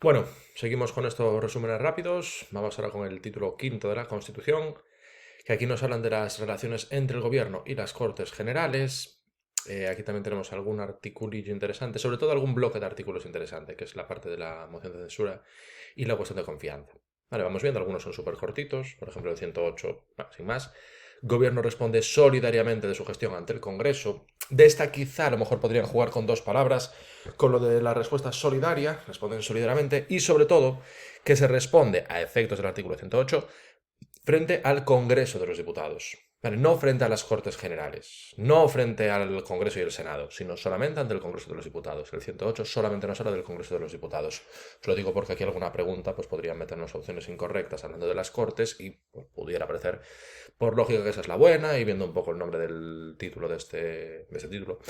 Bueno, seguimos con estos resúmenes rápidos. Vamos ahora con el título quinto de la Constitución, que aquí nos hablan de las relaciones entre el gobierno y las Cortes Generales. Aquí también tenemos algún articulillo interesante, sobre todo algún bloque de artículos interesante, que es la parte de la moción de censura y la cuestión de confianza. Vale, vamos viendo, algunos son súper cortitos, por ejemplo el 108, sin más. Gobierno responde solidariamente de su gestión ante el Congreso. De esta quizá a lo mejor podrían jugar con dos palabras, con lo de la respuesta solidaria, responden solidariamente, y sobre todo que se responde a efectos del artículo 108 frente al Congreso de los Diputados. Vale, no frente a las Cortes Generales, no frente al Congreso y el Senado, sino solamente ante el Congreso de los Diputados. El 108 solamente nos habla del Congreso de los Diputados. Os lo digo porque aquí alguna pregunta pues podrían meternos opciones incorrectas hablando de las Cortes y pues, pudiera parecer, por lógica, que esa es la buena, y viendo un poco el nombre del título de este título,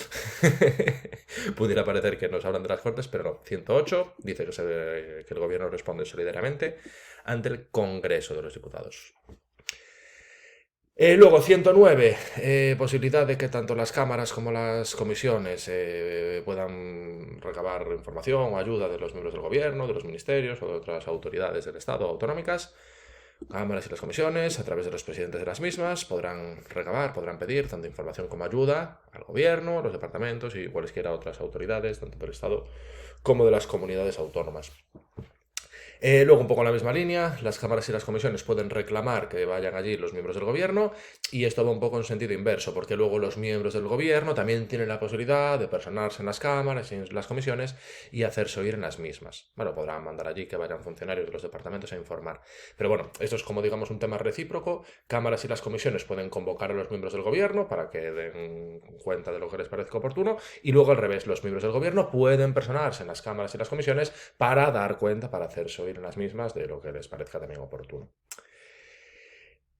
pudiera parecer que nos hablan de las Cortes, pero no. 108 dice que el Gobierno responde solidariamente ante el Congreso de los Diputados. Luego, 109, posibilidad de que tanto las cámaras como las comisiones puedan recabar información o ayuda de los miembros del gobierno, de los ministerios o de otras autoridades del Estado autonómicas. Cámaras y las comisiones, a través de los presidentes de las mismas, podrán recabar, podrán pedir tanto información como ayuda al gobierno, a los departamentos y cualesquiera otras autoridades, tanto del Estado como de las comunidades autónomas. Luego, un poco en la misma línea, las cámaras y las comisiones pueden reclamar que vayan allí los miembros del gobierno, y esto va un poco en sentido inverso, porque luego los miembros del gobierno también tienen la posibilidad de personarse en las cámaras y en las comisiones y hacerse oír en las mismas. Bueno, podrán mandar allí que vayan funcionarios de los departamentos a informar. Pero bueno, esto es como digamos un tema recíproco. Cámaras y las comisiones pueden convocar a los miembros del gobierno para que den cuenta de lo que les parezca oportuno, y luego al revés, los miembros del gobierno pueden personarse en las cámaras y las comisiones para dar cuenta, para hacerse oír en las mismas de lo que les parezca también oportuno.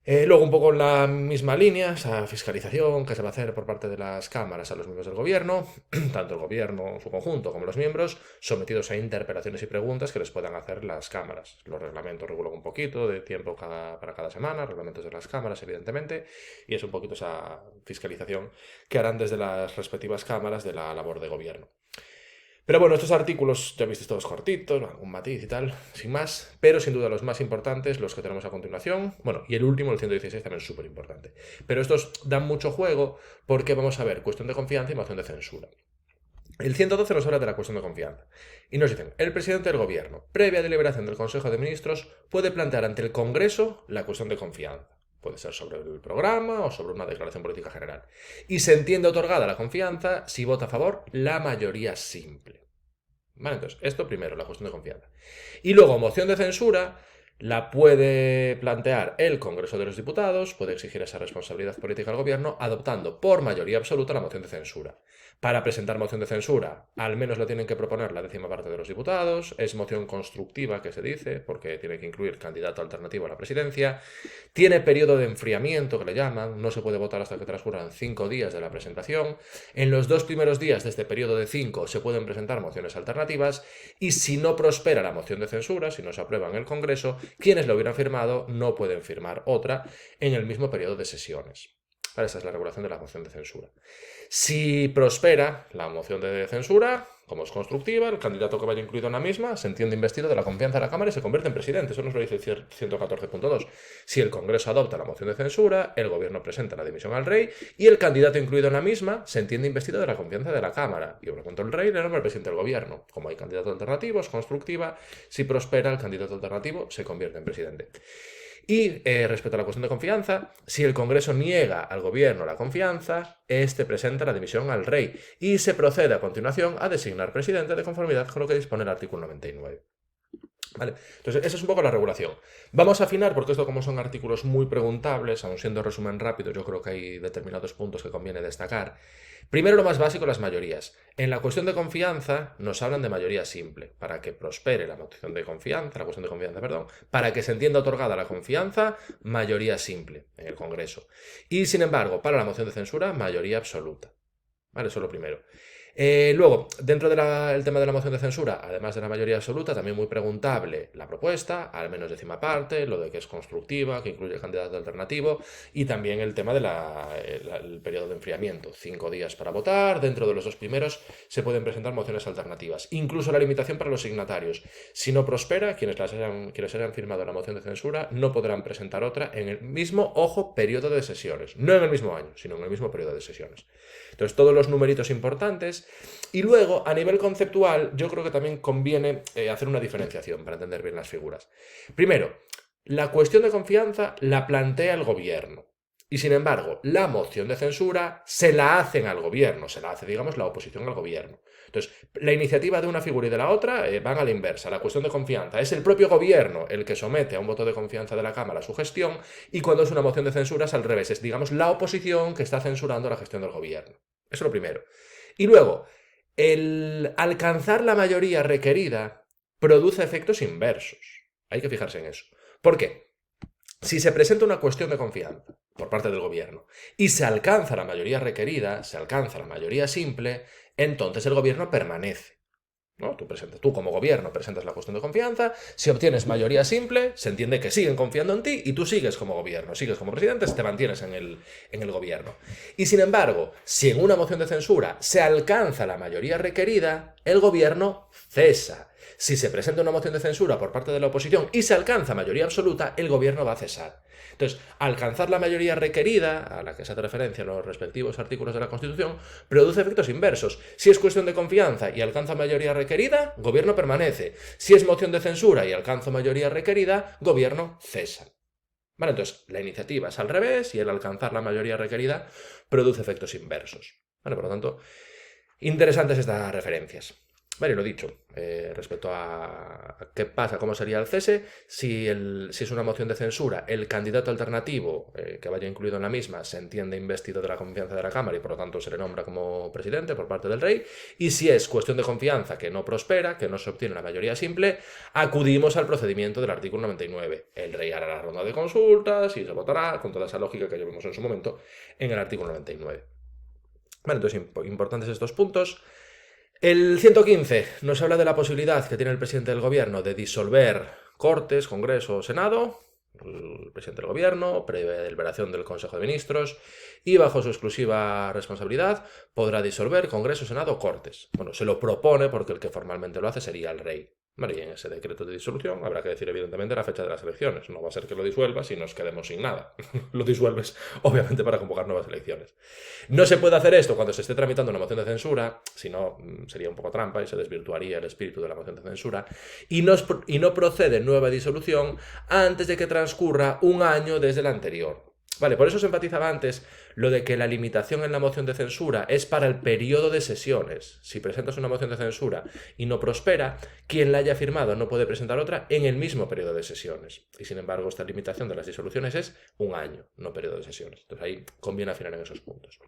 Luego, un poco en la misma línea, esa fiscalización que se va a hacer por parte de las cámaras a los miembros del gobierno, tanto el gobierno en su conjunto como los miembros, sometidos a interpelaciones y preguntas que les puedan hacer las cámaras. Los reglamentos regulan un poquito de tiempo para cada semana, reglamentos de las cámaras, evidentemente, y es un poquito esa fiscalización que harán desde las respectivas cámaras de la labor de gobierno. Pero bueno, estos artículos ya visteis todos cortitos, algún matiz y tal, sin más, pero sin duda los más importantes, los que tenemos a continuación, bueno, y el último, el 116, también es súper importante. Pero estos dan mucho juego porque vamos a ver cuestión de confianza y moción de censura. El 112 nos habla de la cuestión de confianza. Y nos dicen, el presidente del gobierno, previa deliberación del Consejo de Ministros, puede plantear ante el Congreso la cuestión de confianza. Puede ser sobre el programa o sobre una declaración política general. Y se entiende otorgada la confianza si vota a favor la mayoría simple. Vale, entonces, esto primero, la cuestión de confianza. Y luego, moción de censura la puede plantear el Congreso de los Diputados, puede exigir esa responsabilidad política al gobierno, adoptando por mayoría absoluta la moción de censura. Para presentar moción de censura, al menos la tienen que proponer la 10ª parte de los diputados, es moción constructiva que se dice, porque tiene que incluir candidato alternativo a la presidencia, tiene periodo de enfriamiento, que le llaman, no se puede votar hasta que transcurran 5 días de la presentación. En los 2 primeros días de este periodo de 5 se pueden presentar mociones alternativas, y si no prospera la moción de censura, si no se aprueba en el Congreso, quienes lo hubieran firmado no pueden firmar otra en el mismo periodo de sesiones. Esa es la regulación de la moción de censura. Si prospera la moción de censura, como es constructiva, el candidato que vaya incluido en la misma se entiende investido de la confianza de la Cámara y se convierte en presidente. Eso nos lo dice el 114.2. Si el Congreso adopta la moción de censura, el Gobierno presenta la dimisión al Rey y el candidato incluido en la misma se entiende investido de la confianza de la Cámara. Y por tanto el Rey le nombra al presidente del Gobierno. Como hay candidato alternativo, es constructiva. Si prospera, el candidato alternativo se convierte en presidente. Y respecto a la cuestión de confianza, si el Congreso niega al gobierno la confianza, este presenta la dimisión al rey y se procede a continuación a designar presidente de conformidad con lo que dispone el artículo 99. ¿Vale? Entonces, esa es un poco la regulación. Vamos a afinar, porque esto como son artículos muy preguntables, aun siendo resumen rápido, yo creo que hay determinados puntos que conviene destacar. Primero, lo más básico, las mayorías. En la cuestión de confianza nos hablan de mayoría simple. Para que prospere la moción de confianza, la cuestión de confianza, perdón, para que se entienda otorgada la confianza, mayoría simple en el Congreso. Y sin embargo, para la moción de censura, mayoría absoluta. ¿Vale? Eso es lo primero. Luego, dentro del tema de la moción de censura, además de la mayoría absoluta, también muy preguntable la propuesta, al menos décima parte, lo de que es constructiva, que incluye candidato alternativo, y también el tema del periodo de enfriamiento, 5 días para votar, dentro de los 2 primeros se pueden presentar mociones alternativas, incluso la limitación para los signatarios. Si no prospera, quienes hayan firmado la moción de censura no podrán presentar otra en el mismo, ojo, periodo de sesiones, no en el mismo año, sino en el mismo periodo de sesiones. Entonces, todos los numeritos importantes. Y luego, a nivel conceptual, yo creo que también conviene hacer una diferenciación para entender bien las figuras. Primero, la cuestión de confianza la plantea el gobierno. Y sin embargo, la moción de censura se la hacen al gobierno, se la hace, digamos, la oposición al gobierno. Entonces, la iniciativa de una figura y de la otra van a la inversa. La cuestión de confianza es el propio gobierno el que somete a un voto de confianza de la Cámara su gestión, y cuando es una moción de censura es al revés, es, digamos, la oposición que está censurando la gestión del gobierno. Eso es lo primero. Y luego, el alcanzar la mayoría requerida produce efectos inversos. Hay que fijarse en eso. ¿Por qué? Si se presenta una cuestión de confianza por parte del gobierno y se alcanza la mayoría requerida, se alcanza la mayoría simple, entonces el gobierno permanece. ¿No? Tú como gobierno presentas la cuestión de confianza, si obtienes mayoría simple, se entiende que siguen confiando en ti y tú sigues como gobierno, sigues como presidente, te mantienes en el gobierno. Y sin embargo, si en una moción de censura se alcanza la mayoría requerida, el gobierno cesa. Si se presenta una moción de censura por parte de la oposición y se alcanza mayoría absoluta, el gobierno va a cesar. Entonces, alcanzar la mayoría requerida, a la que se hace referencia en los respectivos artículos de la Constitución, produce efectos inversos. Si es cuestión de confianza y alcanza mayoría requerida, gobierno permanece. Si es moción de censura y alcanza mayoría requerida, gobierno cesa. Vale, entonces, la iniciativa es al revés y el alcanzar la mayoría requerida produce efectos inversos. Vale, por lo tanto, interesantes estas referencias. Vale, lo dicho, respecto a qué pasa, cómo sería el cese, si es una moción de censura, el candidato alternativo que vaya incluido en la misma se entiende investido de la confianza de la Cámara y por lo tanto se le nombra como presidente por parte del rey, y si es cuestión de confianza que no prospera, que no se obtiene la mayoría simple, acudimos al procedimiento del artículo 99. El rey hará la ronda de consultas y se votará con toda esa lógica que ya vimos en su momento en el artículo 99. Vale, entonces importantes estos puntos. El 115 nos habla de la posibilidad que tiene el presidente del gobierno de disolver Cortes, Congreso o Senado, el presidente del gobierno, previa deliberación del Consejo de Ministros, y bajo su exclusiva responsabilidad podrá disolver Congreso, Senado o Cortes. Bueno, se lo propone porque el que formalmente lo hace sería el rey. Vale, y en ese decreto de disolución habrá que decir evidentemente la fecha de las elecciones. No va a ser que lo disuelvas y nos quedemos sin nada. Lo disuelves, obviamente, para convocar nuevas elecciones. No se puede hacer esto cuando se esté tramitando una moción de censura, si no sería un poco trampa y se desvirtuaría el espíritu de la moción de censura, y no procede nueva disolución antes de que transcurra un año desde la anterior. Vale, por eso se enfatizaba antes lo de que la limitación en la moción de censura es para el periodo de sesiones. Si presentas una moción de censura y no prospera, quien la haya firmado no puede presentar otra en el mismo periodo de sesiones. Y sin embargo, esta limitación de las disoluciones es un año, no periodo de sesiones. Entonces ahí conviene afinar en esos puntos.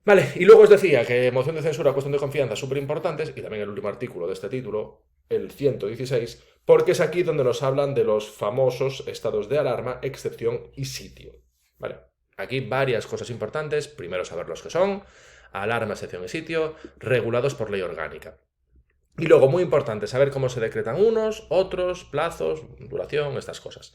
Vale, y luego os decía que moción de censura, cuestión de confianza, súper importantes, y también el último artículo de este título, el 116, porque es aquí donde nos hablan de los famosos estados de alarma, excepción y sitio. Vale, aquí varias cosas importantes. Primero, saber los que son: alarma, excepción y sitio, regulados por ley orgánica. Y luego, muy importante, saber cómo se decretan unos, otros, plazos, duración, estas cosas.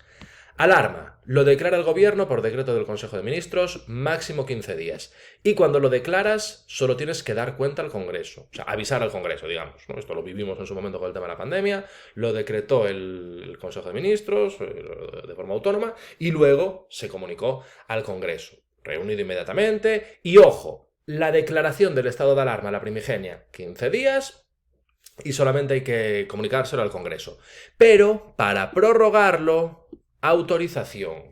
Alarma. Lo declara el gobierno por decreto del Consejo de Ministros, máximo 15 días. Y cuando lo declaras, solo tienes que dar cuenta al Congreso. O sea, avisar al Congreso, digamos, ¿no? Esto lo vivimos en su momento con el tema de la pandemia. Lo decretó el Consejo de Ministros de forma autónoma y luego se comunicó al Congreso. Reunido inmediatamente. Y ojo, la declaración del estado de alarma, la primigenia, 15 días... y solamente hay que comunicárselo al Congreso. Pero, para prorrogarlo, autorización.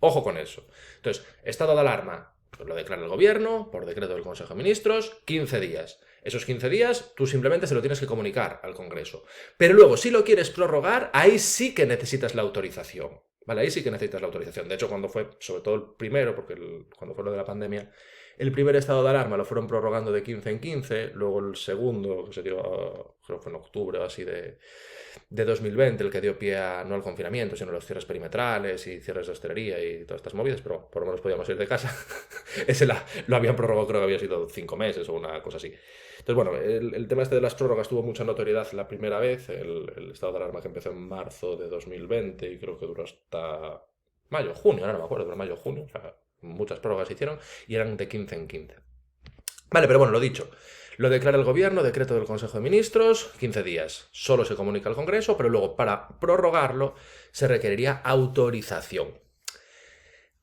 Ojo con eso. Entonces, estado de alarma, pues lo declara el gobierno, por decreto del Consejo de Ministros, 15 días. Esos 15 días tú simplemente se lo tienes que comunicar al Congreso. Pero luego, si lo quieres prorrogar, ahí sí que necesitas la autorización. ¿Vale? Ahí sí que necesitas la autorización. De hecho, cuando fue, sobre todo el primero, porque cuando fue lo de la pandemia, El primer estado de alarma lo fueron prorrogando de 15 en 15, luego el segundo, que se dio, creo que fue en octubre o así de 2020, el que dio pie no al confinamiento, sino a los cierres perimetrales y cierres de hostelería y todas estas movidas, pero por lo menos podíamos ir de casa. Ese lo habían prorrogado, creo que había sido 5 meses o una cosa así. Entonces, bueno, el tema este de las prórrogas tuvo mucha notoriedad la primera vez, el estado de alarma que empezó en marzo de 2020 y creo que duró hasta mayo, junio, ahora no me acuerdo, pero mayo, junio, o sea, muchas prórrogas se hicieron y eran de 15 en 15. Vale, pero bueno, lo dicho. Lo declara el gobierno, decreto del Consejo de Ministros, 15 días. Solo se comunica al Congreso, pero luego para prorrogarlo se requeriría autorización.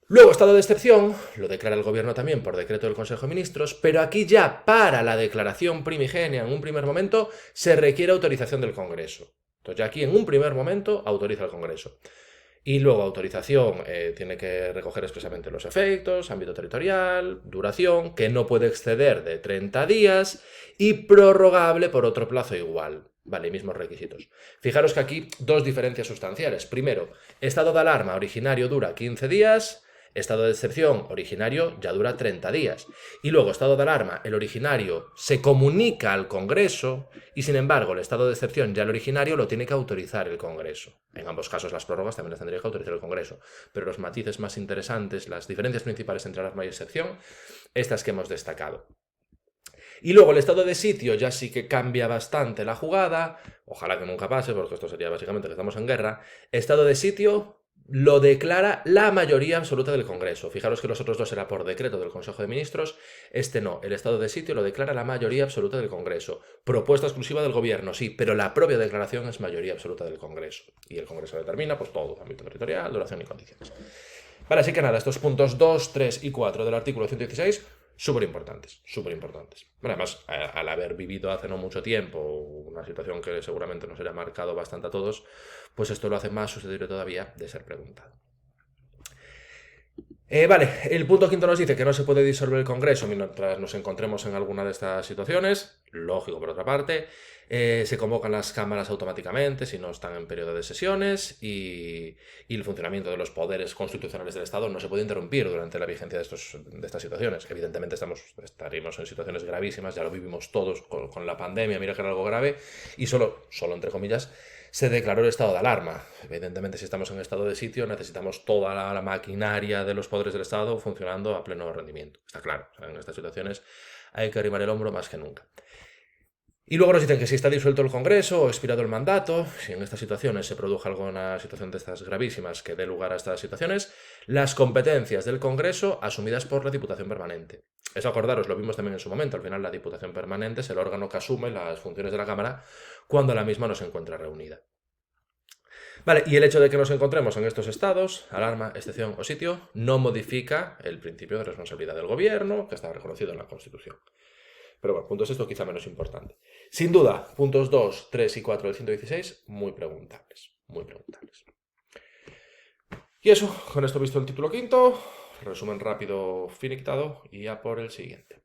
Luego, estado de excepción, lo declara el gobierno también por decreto del Consejo de Ministros, pero aquí ya para la declaración primigenia en un primer momento se requiere autorización del Congreso. Entonces ya aquí en un primer momento autoriza el Congreso. Y luego autorización tiene que recoger expresamente los efectos, ámbito territorial, duración, que no puede exceder de 30 días y prorrogable por otro plazo igual. Vale, mismos requisitos. Fijaros que aquí dos diferencias sustanciales. Primero, estado de alarma originario dura 15 días, estado de excepción originario ya dura 30 días. Y luego, estado de alarma, el originario se comunica al Congreso y, sin embargo, el estado de excepción ya el originario lo tiene que autorizar el Congreso. En ambos casos, las prórrogas también las tendría que autorizar el Congreso. Pero los matices más interesantes, las diferencias principales entre alarma y excepción, estas que hemos destacado. Y luego el estado de sitio ya sí que cambia bastante la jugada, ojalá que nunca pase, porque esto sería básicamente que estamos en guerra. Estado de sitio lo declara la mayoría absoluta del Congreso. Fijaros que los otros dos era por decreto del Consejo de Ministros, este no, el estado de sitio lo declara la mayoría absoluta del Congreso. Propuesta exclusiva del Gobierno, sí, pero la propia declaración es mayoría absoluta del Congreso. Y el Congreso determina pues todo, ámbito territorial, duración y condiciones. Vale, así que nada, estos puntos 2, 3 y 4 del artículo 116, súper importantes, súper importantes. Bueno, además, al haber vivido hace no mucho tiempo una situación que seguramente nos haya marcado bastante a todos, pues esto lo hace más susceptible todavía de ser preguntado. Vale, el punto quinto nos dice que no se puede disolver el Congreso mientras nos encontremos en alguna de estas situaciones. Lógico, por otra parte. Se convocan las cámaras automáticamente si no están en periodo de sesiones y el funcionamiento de los poderes constitucionales del Estado no se puede interrumpir durante la vigencia de estas situaciones. Evidentemente estaríamos en situaciones gravísimas, ya lo vivimos todos con la pandemia, mira que era algo grave, y solo entre comillas, se declaró el estado de alarma. Evidentemente, si estamos en estado de sitio, necesitamos toda la maquinaria de los poderes del Estado funcionando a pleno rendimiento. Está claro, en estas situaciones hay que arrimar el hombro más que nunca. Y luego nos dicen que si está disuelto el Congreso o expirado el mandato, si en estas situaciones se produjo alguna situación de estas gravísimas que dé lugar a estas situaciones, las competencias del Congreso asumidas por la Diputación Permanente. Eso, acordaros, lo vimos también en su momento. Al final la Diputación Permanente es el órgano que asume las funciones de la Cámara cuando la misma no se encuentra reunida. Vale, y el hecho de que nos encontremos en estos estados, alarma, excepción o sitio, no modifica el principio de responsabilidad del Gobierno, que está reconocido en la Constitución. Pero bueno, puntos esto quizá menos importante. Sin duda, puntos 2, 3 y 4 del 116, muy preguntables. Muy preguntables. Y eso, con esto visto el título quinto, resumen rápido, finitado, y ya por el siguiente.